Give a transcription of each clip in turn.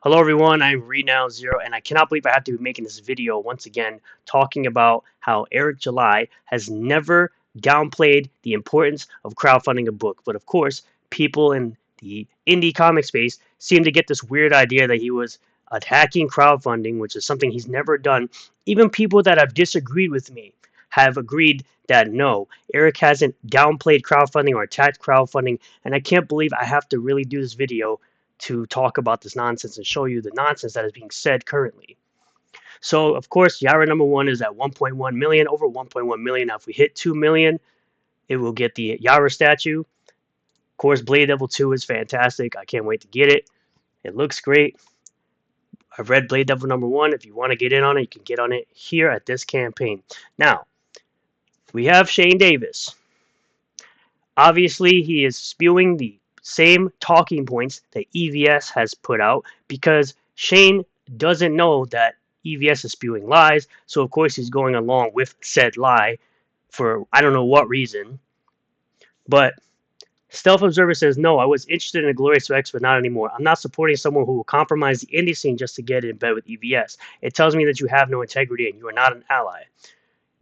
Hello everyone, I'm Renown0 and I cannot believe I have to be making this video once again talking about how Eric July has never downplayed the importance of crowdfunding a book. But of course, people in the indie comic space seem to get this weird idea that he was attacking crowdfunding, which is something he's never done. Even people that have disagreed with me have agreed that no, Eric hasn't downplayed crowdfunding or attacked crowdfunding, and I can't believe I have to really do this video to talk about this nonsense and show you the nonsense that is being said currently. So, of course, Yara number one is at 1.1 million, over 1.1 million. Now, if we hit 2 million, it will get the Yara statue. Of course, Blade Devil 2 is fantastic. I can't wait to get it. It looks great. I've read Blade Devil number one. If you want to get in on it, you can get on it here at this campaign. Now, we have Shane Davis. Obviously, he is spewing the same talking points that EVS has put out because Shane doesn't know that EVS is spewing lies, so of course he's going along with said lie for I don't know what reason. But Stealth Observer says, no, I was interested in a Glorious X, but not anymore. I'm not supporting someone who will compromise the indie scene just to get in bed with EVS. It tells me that you have no integrity and you are not an ally.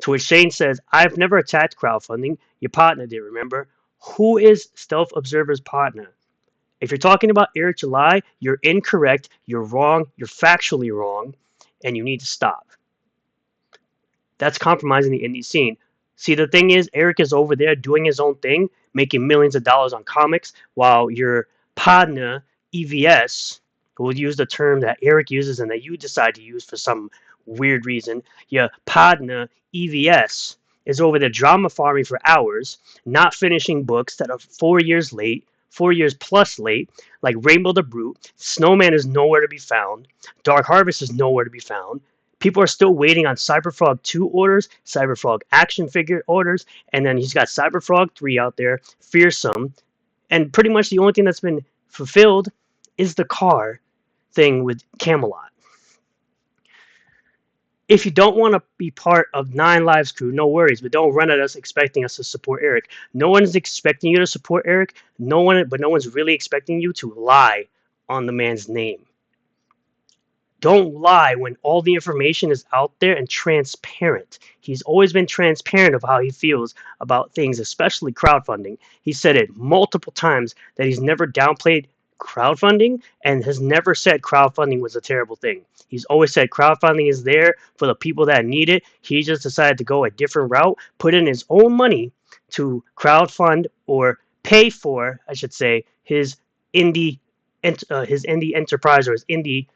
To which Shane says, I've never attacked crowdfunding. Your partner did, remember? Who is Stealth Observer's partner? If you're talking about Eric July, you're incorrect, you're wrong, you're factually wrong, and you need to stop. That's compromising the indie scene. See, the thing is, Eric is over there doing his own thing, making millions of dollars on comics, while your partner, EVS, who will use the term that Eric uses and that you decide to use for some weird reason, your partner, EVS, is over there drama farming for hours, not finishing books that are 4 years late, 4 years plus late, like Rainbow the Brute. Snowman is nowhere to be found. Dark Harvest is nowhere to be found. People are still waiting on Cyberfrog 2 orders, Cyberfrog action figure orders, and then he's got Cyberfrog 3 out there, Fearsome, and pretty much the only thing that's been fulfilled is the car thing with Camelot. If you don't want to be part of 9 Lives crew, no worries, but don't run at us expecting us to support Eric. No one is expecting you to support Eric. No one's really expecting you to lie on the man's name. Don't lie when all the information is out there and transparent. He's always been transparent of how he feels about things, especially crowdfunding. He said it multiple times that he's never downplayed crowdfunding and has never said crowdfunding was a terrible thing. He's always said crowdfunding is there for the people that need it. He just decided to go a different route, put in his own money to crowdfund or pay for, I should say, his indie enterprise or his indie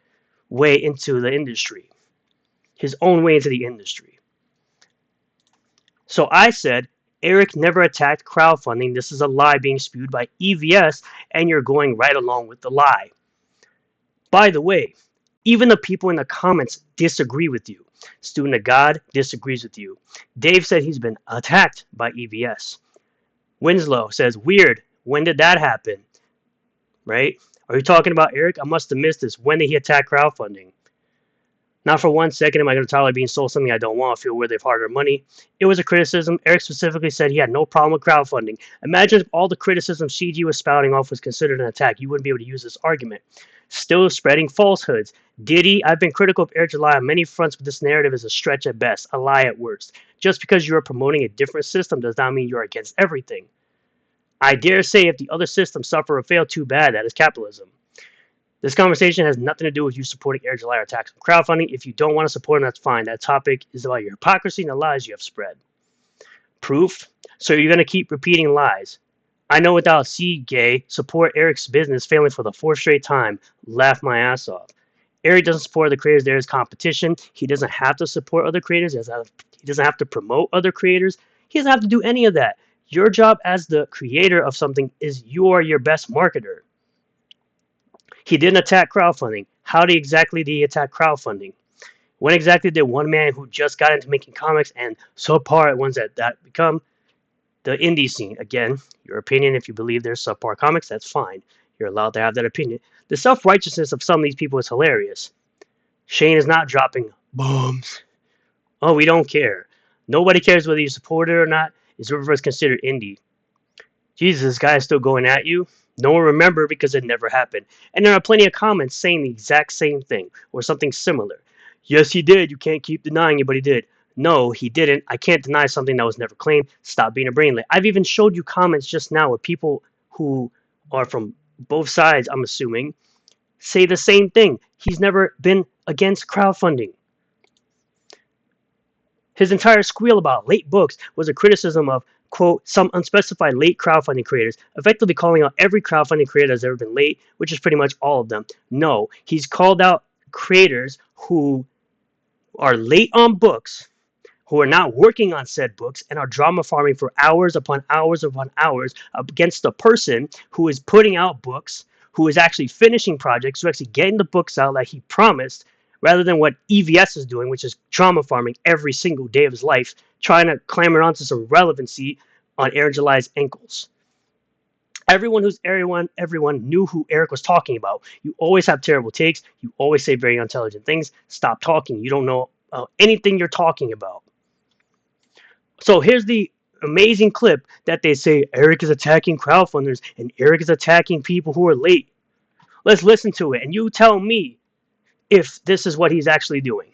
way into the industry, his own way into the industry. So I said, Eric never attacked crowdfunding. This is a lie being spewed by EVS, and you're going right along with the lie. By the way, even the people in the comments disagree with you. Student of God disagrees with you. Dave said he's been attacked by EVS. Winslow says, weird. When did that happen? Right? Are you talking about Eric? I must have missed this. When did he attack crowdfunding? Not for 1 second am I going to tolerate being sold something I don't want, feel worthy of hard-earned money. It was a criticism. Eric specifically said he had no problem with crowdfunding. Imagine if all the criticism CG was spouting off was considered an attack. You wouldn't be able to use this argument. Still spreading falsehoods. Diddy, I've been critical of Eric July on many fronts, but this narrative is a stretch at best, a lie at worst. Just because you are promoting a different system does not mean you are against everything. I dare say if the other systems suffer or fail, too bad. That is capitalism. This conversation has nothing to do with you supporting Eric July or attacks on crowdfunding. If you don't want to support him, that's fine. That topic is about your hypocrisy and the lies you have spread. Proof? So you're going to keep repeating lies. I know without gay support Eric's business failing for the 4th straight time. Laugh my ass off. Eric doesn't support the creators. There is competition. He doesn't have to support other creators. He doesn't have to promote other creators. He doesn't have to do any of that. Your job as the creator of something is you are your best marketer. He didn't attack crowdfunding. How exactly did he attack crowdfunding? When exactly did one man who just got into making comics and subpar at ones that become the indie scene? Again, your opinion, if you believe there's subpar comics, that's fine. You're allowed to have that opinion. The self-righteousness of some of these people is hilarious. Shane is not dropping bombs. Oh, we don't care. Nobody cares whether you support it or not. Is Riververse considered indie? Jesus, this guy is still going at you. No one remember because it never happened. And there are plenty of comments saying the exact same thing or something similar. Yes, he did. You can't keep denying it, but he did. No, he didn't. I can't deny something that was never claimed. Stop being a brainlet. I've even showed you comments just now where people who are from both sides, I'm assuming, say the same thing. He's never been against crowdfunding. His entire squeal about late books was a criticism of, quote, some unspecified late crowdfunding creators, effectively calling out every crowdfunding creator that's ever been late, which is pretty much all of them. No, he's called out creators who are late on books, who are not working on said books, and are drama farming for hours upon hours upon hours against a person who is putting out books, who is actually finishing projects, who is actually getting the books out like he promised, rather than what EVS is doing, which is drama farming every single day of his life, trying to clamor onto some relevancy on Eric July's ankles. Everyone knew who Eric was talking about. You always have terrible takes. You always say very intelligent things. Stop talking. You don't know anything you're talking about. So here's the amazing clip that they say Eric is attacking crowdfunders and Eric is attacking people who are late. Let's listen to it and you tell me if this is what he's actually doing.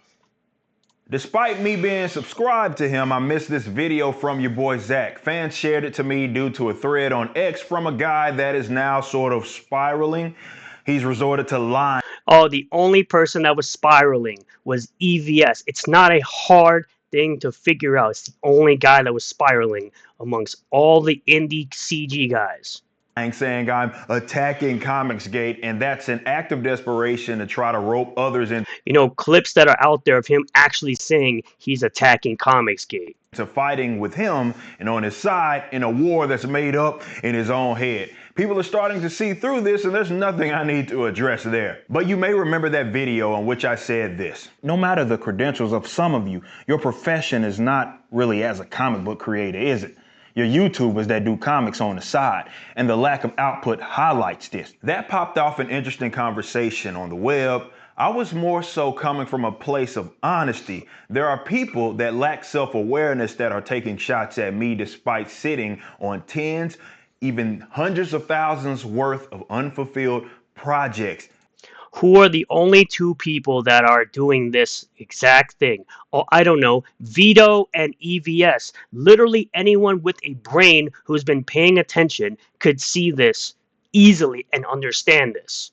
Despite me being subscribed to him, I missed this video from your boy Zach. Fans shared it to me due to a thread on X from a guy that is now sort of spiraling. He's resorted to lying. Oh, the only person that was spiraling was EVS. It's not a hard thing to figure out. It's the only guy that was spiraling amongst all the indie CG guys. Saying I'm attacking Comicsgate, and that's an act of desperation to try to rope others in. You know, clips that are out there of him actually saying he's attacking Comicsgate. To fighting with him and on his side in a war that's made up in his own head. People are starting to see through this, and there's nothing I need to address there. But you may remember that video in which I said this. No matter the credentials of some of you, your profession is not really as a comic book creator, is it? Your YouTubers that do comics on the side, and the lack of output highlights this. That popped off an interesting conversation on the web. I was more so coming from a place of honesty. There are people that lack self-awareness that are taking shots at me despite sitting on tens, even hundreds of thousands worth of unfulfilled projects. Who are the only two people that are doing this exact thing? Oh, I don't know, Vito and EVS. Literally anyone with a brain who's been paying attention could see this easily and understand this.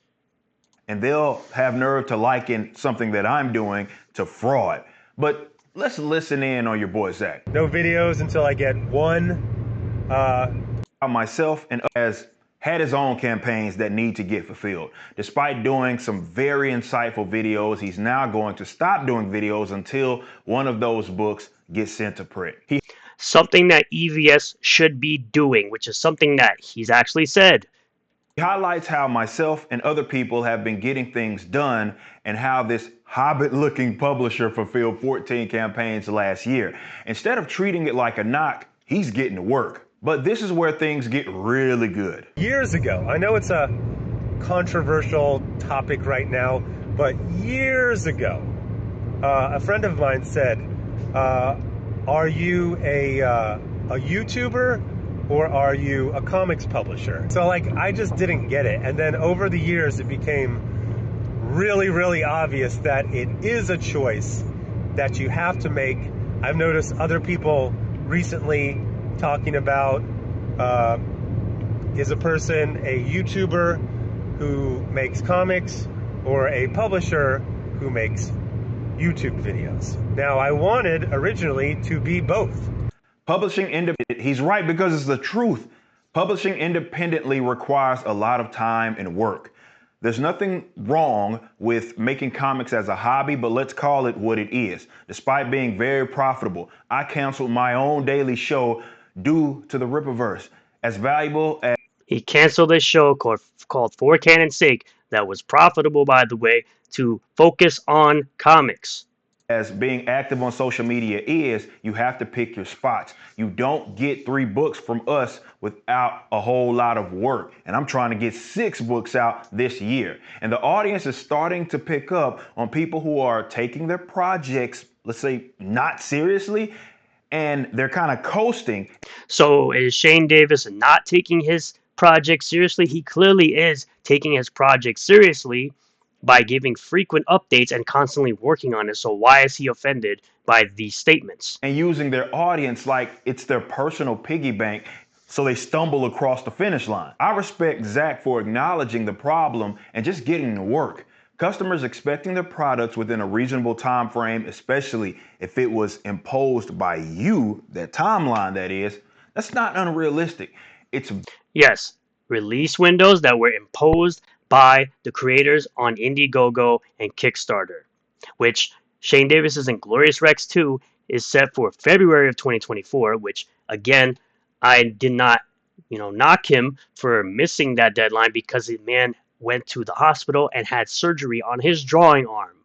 And they'll have nerve to liken something that I'm doing to fraud. But let's listen in on your boy Zach. No videos until I get one. Myself and has had his own campaigns that need to get fulfilled. Despite doing some very insightful videos, he's now going to stop doing videos until one of those books gets sent to print. Something that EVS should be doing, which is something that he's actually said. He highlights how myself and other people have been getting things done and how this hobbit-looking publisher fulfilled 14 campaigns last year. Instead of treating it like a knock, he's getting to work. But this is where things get really good. Years ago, I know it's a controversial topic right now, but years ago, a friend of mine said, are you a YouTuber or are you a comics publisher? So like, I just didn't get it. And then over the years, it became really, really obvious that it is a choice that you have to make. I've noticed other people recently talking about, is a person a YouTuber who makes comics or a publisher who makes YouTube videos? Now, I wanted originally to be both. Publishing independent, he's right because it's the truth. Publishing independently requires a lot of time and work. There's nothing wrong with making comics as a hobby, but let's call it what it is. Despite being very profitable, I canceled my own daily show due to the Rippaverse. As valuable as he canceled this show called For Canon's Sake that was profitable, by the way, to focus on comics. As being active on social media is, you have to pick your spots. You don't get 3 books from us without a whole lot of work. And I'm trying to get 6 books out this year. And the audience is starting to pick up on people who are taking their projects, let's say, not seriously, and they're kind of coasting. So is Shane Davis not taking his project seriously? He clearly is taking his project seriously by giving frequent updates and constantly working on it. So why is he offended by these statements? And using their audience like it's their personal piggy bank so they stumble across the finish line. I respect Zach for acknowledging the problem and just getting to work. Customers expecting their products within a reasonable time frame, especially if it was imposed by you, that timeline that is, that's not unrealistic. It's Yes, release windows that were imposed by the creators on Indiegogo and Kickstarter, which Shane Davis's Inglorious Rex 2 is set for February of 2024, which again, I did not, knock him for missing that deadline because the man went to the hospital and had surgery on his drawing arm,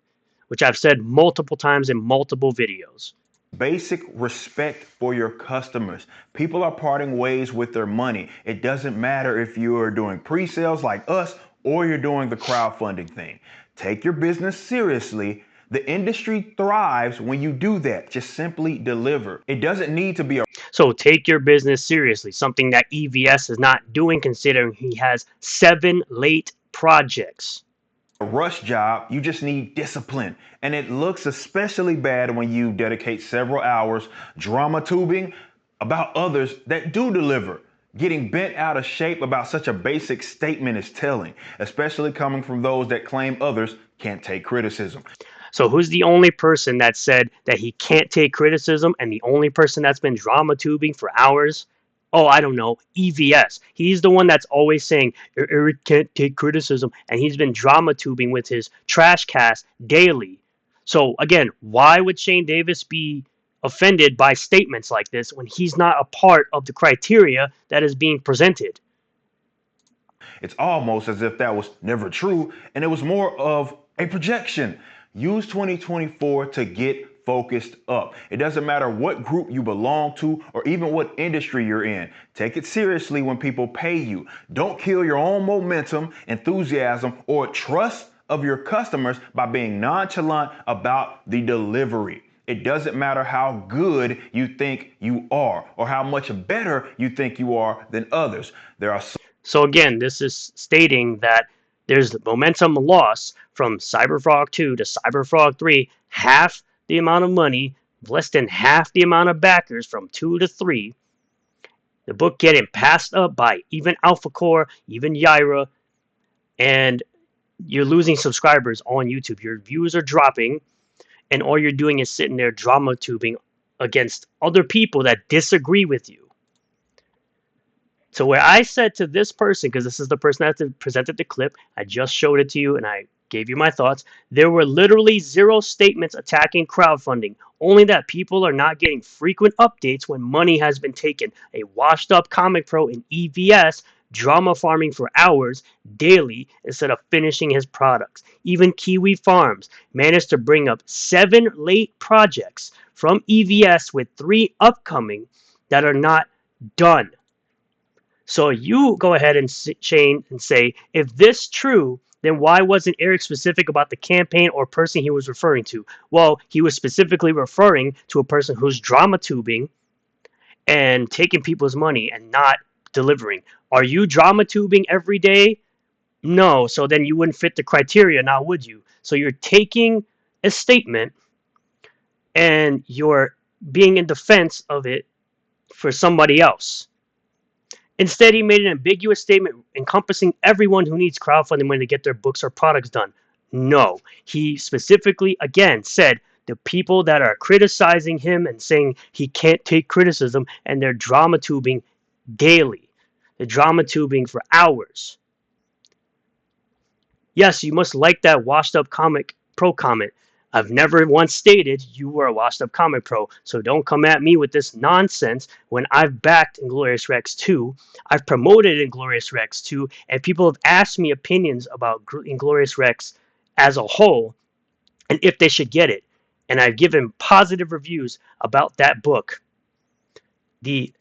which I've said multiple times in multiple videos. basic respect for your customers. People are parting ways with their money. It doesn't matter if you are doing pre-sales like us or you're doing the crowdfunding thing. Take your business seriously. The industry thrives when you do that. Just simply deliver. It doesn't need to be a So take your business seriously, something that EVS is not doing considering he has 7 late projects. rush job. You just need discipline. And it looks especially bad when you dedicate several hours drama tubing about others that do deliver. Getting bent out of shape about such a basic statement is telling, especially coming from those that claim others can't take criticism. So who's the only person that said that he can't take criticism and the only person that's been drama tubing for hours? Oh, I don't know, EVS. He's the one that's always saying Eric can't take criticism, and he's been drama tubing with his trash cast daily. So again, why would Shane Davis be offended by statements like this when he's not a part of the criteria that is being presented? It's almost as if that was never true and it was more of a projection. Use 2024 to get focused up. It doesn't matter what group you belong to or even what industry you're in. Take it seriously when people pay you. Don't kill your own momentum, enthusiasm, or trust of your customers by being nonchalant about the delivery. It doesn't matter how good you think you are or how much better you think you are than others. There are So again, this is stating that there's momentum loss from CyberFrog 2 to CyberFrog 3, half the amount of money, less than half the amount of backers from 2 to 3. The book getting passed up by even AlphaCore, even Yaira, and you're losing subscribers on YouTube. Your views are dropping, and all you're doing is sitting there drama tubing against other people that disagree with you. So where I said to this person, because this is the person that presented the clip, I just showed it to you and I gave you my thoughts. There were literally 0 statements attacking crowdfunding, only that people are not getting frequent updates when money has been taken. A washed up comic pro in EVS drama farming for hours daily instead of finishing his products. Even Kiwi Farms managed to bring up 7 late projects from EVS with 3 upcoming that are not done. So you go ahead and Shane and say, if this true, then why wasn't Eric specific about the campaign or person he was referring to? Well, he was specifically referring to a person who's drama tubing and taking people's money and not delivering. Are you drama tubing every day? No. So then you wouldn't fit the criteria, now would you? So you're taking a statement and you're being in defense of it for somebody else. Instead, he made an ambiguous statement encompassing everyone who needs crowdfunding money to get their books or products done. No. He specifically, again, said the people that are criticizing him and saying he can't take criticism and they're drama tubing daily. They're drama tubing for hours. Yes, you must like that washed up comic pro comment. I've never once stated you were a washed up comic pro, so don't come at me with this nonsense when I've backed Inglorious Rex 2, I've promoted Inglorious Rex 2, and people have asked me opinions about Inglorious Rex as a whole and if they should get it. And I've given positive reviews about that book. I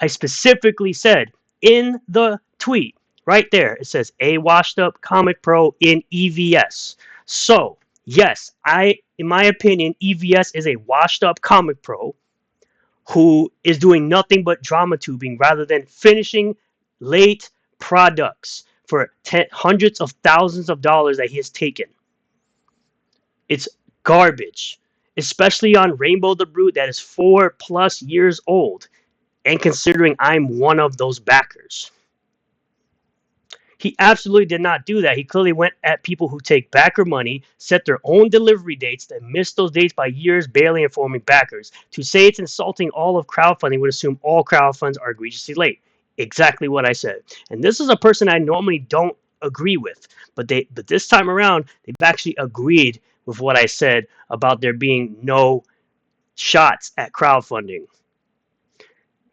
specifically said in the tweet, right there, it says a washed up comic pro in EVS. So, yes, in my opinion, EVS is a washed up comic pro who is doing nothing but drama tubing rather than finishing late products for hundreds of thousands of dollars that he has taken. It's garbage, especially on Rainbow the Brute that is 4+ years old, and considering I'm one of those backers. He absolutely did not do that. He clearly went at people who take backer money, set their own delivery dates, then miss those dates by years, barely informing backers. To say it's insulting all of crowdfunding would assume all crowdfunds are egregiously late. Exactly what I said. And this is a person I normally don't agree with, but this time around, they've actually agreed with what I said about there being no shots at crowdfunding.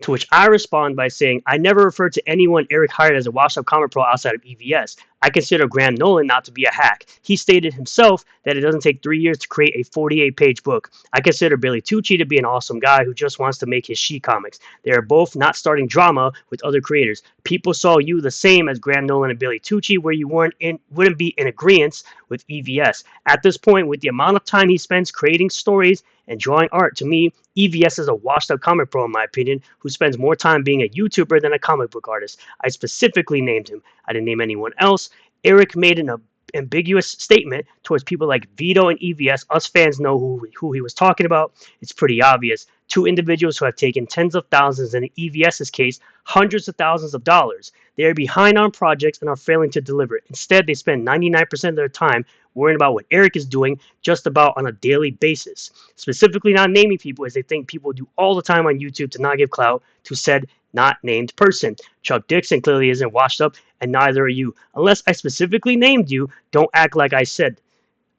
To which I respond by saying, I never referred to anyone Eric hired as a washed-up comic pro outside of EVS. I consider Graham Nolan not to be a hack. He stated himself that it doesn't take 3 years to create a 48-page book. I consider Billy Tucci to be an awesome guy who just wants to make his She comics. They are both not starting drama with other creators. People saw you the same as Graham Nolan and Billy Tucci, where you wouldn't be in agreement with EVS. At this point, with the amount of time he spends creating stories and drawing art, to me, EVS is a washed-up comic pro, in my opinion, who spends more time being a YouTuber than a comic book artist. I specifically named him. I didn't name anyone else. Eric made an ambiguous statement towards people like Vito and EVS. Us fans know who he was talking about. It's pretty obvious. Two individuals who have taken tens of thousands, and in EVS's case, hundreds of thousands of dollars. They are behind on projects and are failing to deliver. Instead, they spend 99% of their time worrying about what Eric is doing just about on a daily basis. Specifically not naming people, as they think people do all the time on YouTube to not give clout to said not named person. Chuck Dixon clearly isn't washed up, and neither are you. Unless I specifically named you, don't act like I said.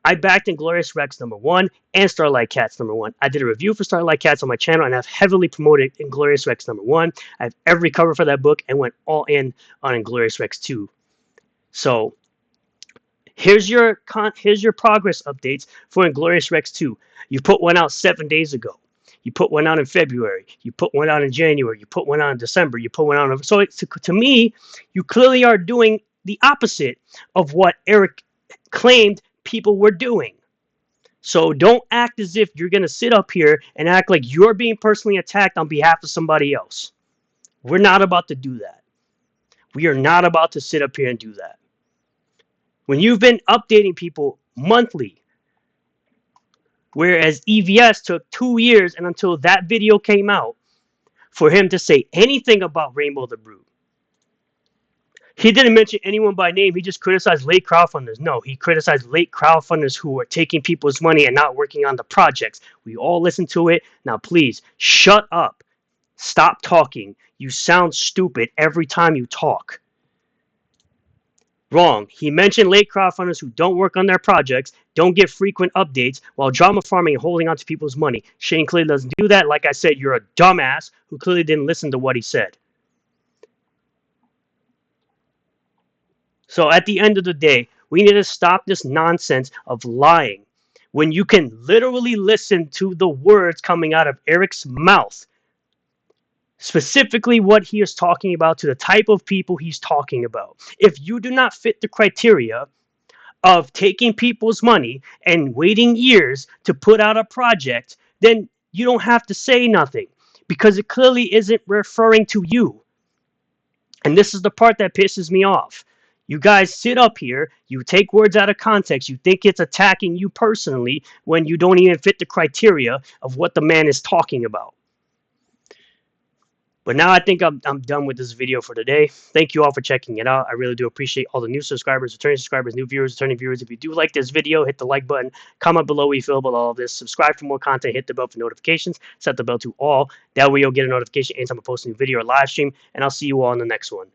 I backed Inglorious Rex #1 and Starlight Cats #1. I did a review for Starlight Cats on my channel and have heavily promoted Inglorious Rex #1. I have every cover for that book and went all in on Inglorious Rex 2. So here's your progress updates for Inglorious Rex 2. You put one out 7 days ago. You put one out in February. You put one out in January. You put one out in December. You put one out. So to me, you clearly are doing the opposite of what Eric claimed people were doing. So don't act as if you're going to sit up here and act like you're being personally attacked on behalf of somebody else. We're not about to do that. We are not about to sit up here and do that. When you've been updating people monthly, whereas EVS took 2 years and until that video came out for him to say anything about Rainbow the Brute. He didn't mention anyone by name. He just criticized late crowdfunders. No, he criticized late crowdfunders who were taking people's money and not working on the projects. We all listened to it. Now, please, shut up. Stop talking. You sound stupid every time you talk. Wrong. He mentioned late crowdfunders who don't work on their projects, don't get frequent updates, while drama farming and holding on to people's money. Shane clearly doesn't do that. Like I said, you're a dumbass who clearly didn't listen to what he said. So at the end of the day, we need to stop this nonsense of lying. When you can literally listen to the words coming out of Eric's mouth, specifically what he is talking about, to the type of people he's talking about. If you do not fit the criteria of taking people's money and waiting years to put out a project, then you don't have to say nothing, because it clearly isn't referring to you. And this is the part that pisses me off. You guys sit up here, you take words out of context, you think it's attacking you personally when you don't even fit the criteria of what the man is talking about. But now I think I'm done with this video for today. Thank you all for checking it out. I really do appreciate all the new subscribers, returning subscribers, new viewers, returning viewers. If you do like this video, hit the like button, comment below what you feel about all of this, subscribe for more content, hit the bell for notifications, set the bell to all. That way you'll get a notification anytime I post a new video or live stream, and I'll see you all in the next one.